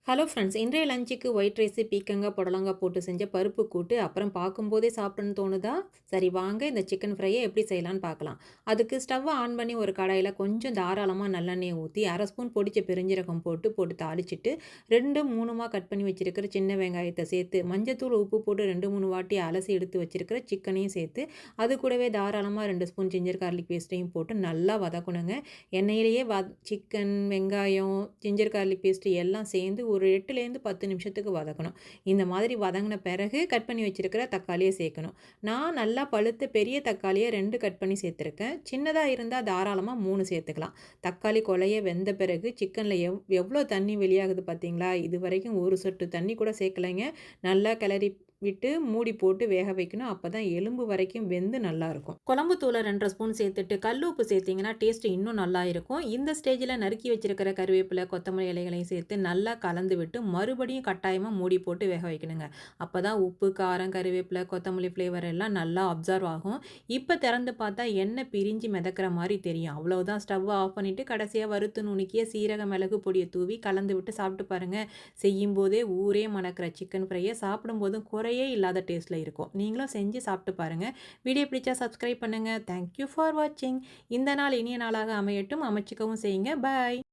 Hello friends, இன்றைய லஞ்சுக்கு white rice, பீக்கங்காய், புடலங்காய் போட்டு செஞ்ச பருப்பு கூட்டு. அப்புறம் பார்க்கும்போதே சாப்பிடணும்னு தோணுதா? சரி வாங்க இந்த சிக்கன் ஃப்ரையை எப்படி செய்யலான்னு பார்க்கலாம். அதுக்கு ஸ்டவ்வை ஆன் பண்ணி ஒரு கடாயில் கொஞ்சம் தாராளமாக நல்லெண்ணெயை ஊற்றி அரை ஸ்பூன் பொடிச்ச பெருஞ்சீரகம் போட்டு தாளிச்சிட்டு 2 3 கட் பண்ணி வச்சுருக்கிற சின்ன வெங்காயத்தை சேர்த்து மஞ்சத்தூள் உப்பு போட்டு 2 3 வாட்டி அலசி எடுத்து வச்சுருக்கிற சிக்கனையும் சேர்த்து அது கூடவே தாராளமாக 2 ஸ்பூன் ஜிஞ்சர் கார்லிக் பேஸ்ட்டையும் போட்டு நல்லா வதக்கணுங்க. எண்ணெயிலேயே சிக்கன், வெங்காயம், ஜிஞ்சர் கார்லிக் பேஸ்ட்டு எல்லாம் சேர்ந்து ஒரு 8லேருந்து 10 நிமிஷத்துக்கு வதக்கணும். இந்த மாதிரி வதங்கின பிறகு கட் பண்ணி வச்சுருக்கிற தக்காளியை சேர்க்கணும். நான் நல்லா பழுத்த பெரிய தக்காளியை 2 கட் பண்ணி சேர்த்துருக்கேன். சின்னதாக இருந்தால் தாராளமாக 3 சேர்த்துக்கலாம். தக்காளி கொலைய வெந்த பிறகு சிக்கனில் எவ்வளோ தண்ணி வெளியாகுது பார்த்தீங்களா? இது வரைக்கும் ஒரு சொட்டு தண்ணி கூட சேர்க்கலைங்க. நல்லா கிளறி விட்டு மூடி போட்டு வேக வைக்கணும். அப்போ தான் எலும்பு வரைக்கும் வெந்து நல்லாயிருக்கும். குழம்பு தூளை 2 ஸ்பூன் சேர்த்துட்டு கல் உப்பு சேர்த்திங்கன்னா டேஸ்ட் இன்னும் நல்லா இருக்கும். இந்த ஸ்டேஜில் நறுக்கி வச்சிருக்கிற கருவேப்பிலை, கொத்தமல்லி இலைகளையும் சேர்த்து நல்லா கலந்து விட்டு மறுபடியும் கட்டாயமாக மூடி போட்டு வேக வைக்கணுங்க. அப்போ தான் உப்பு, காரம், கருவேப்பிலை, கொத்தமல்லி ஃப்ளேவர் எல்லாம் நல்லா அப்சர்வ் ஆகும். இப்போ திறந்து பார்த்தா எண்ணெய் பிரிஞ்சு மிதக்கிற மாதிரி தெரியும். அவ்வளோதான். ஸ்டவ்வை ஆஃப் பண்ணிவிட்டு கடைசியாக வறுத்து நுணுக்கிய சீரக மிளகு பொடியை தூவி கலந்து விட்டு சாப்பிட்டு பாருங்கள். செய்யும்போதே ஊரே மணக்கிற சிக்கன் ஃப்ரையை சாப்பிடும்போதும் குறையே இல்லாத டேஸ்ட்டில் இருக்கும். நீங்களும் செஞ்சு சாப்பிட்டு பாருங்கள். வீடியோ பிடிச்சா சப்ஸ்கிரைப் பண்ணுங்கள். தேங்க்யூ ஃபார் வாட்சிங். இந்த நாள் இனிய நாளாக அமையட்டும். அமைச்சிக்கவும் செய்யுங்க. பாய்.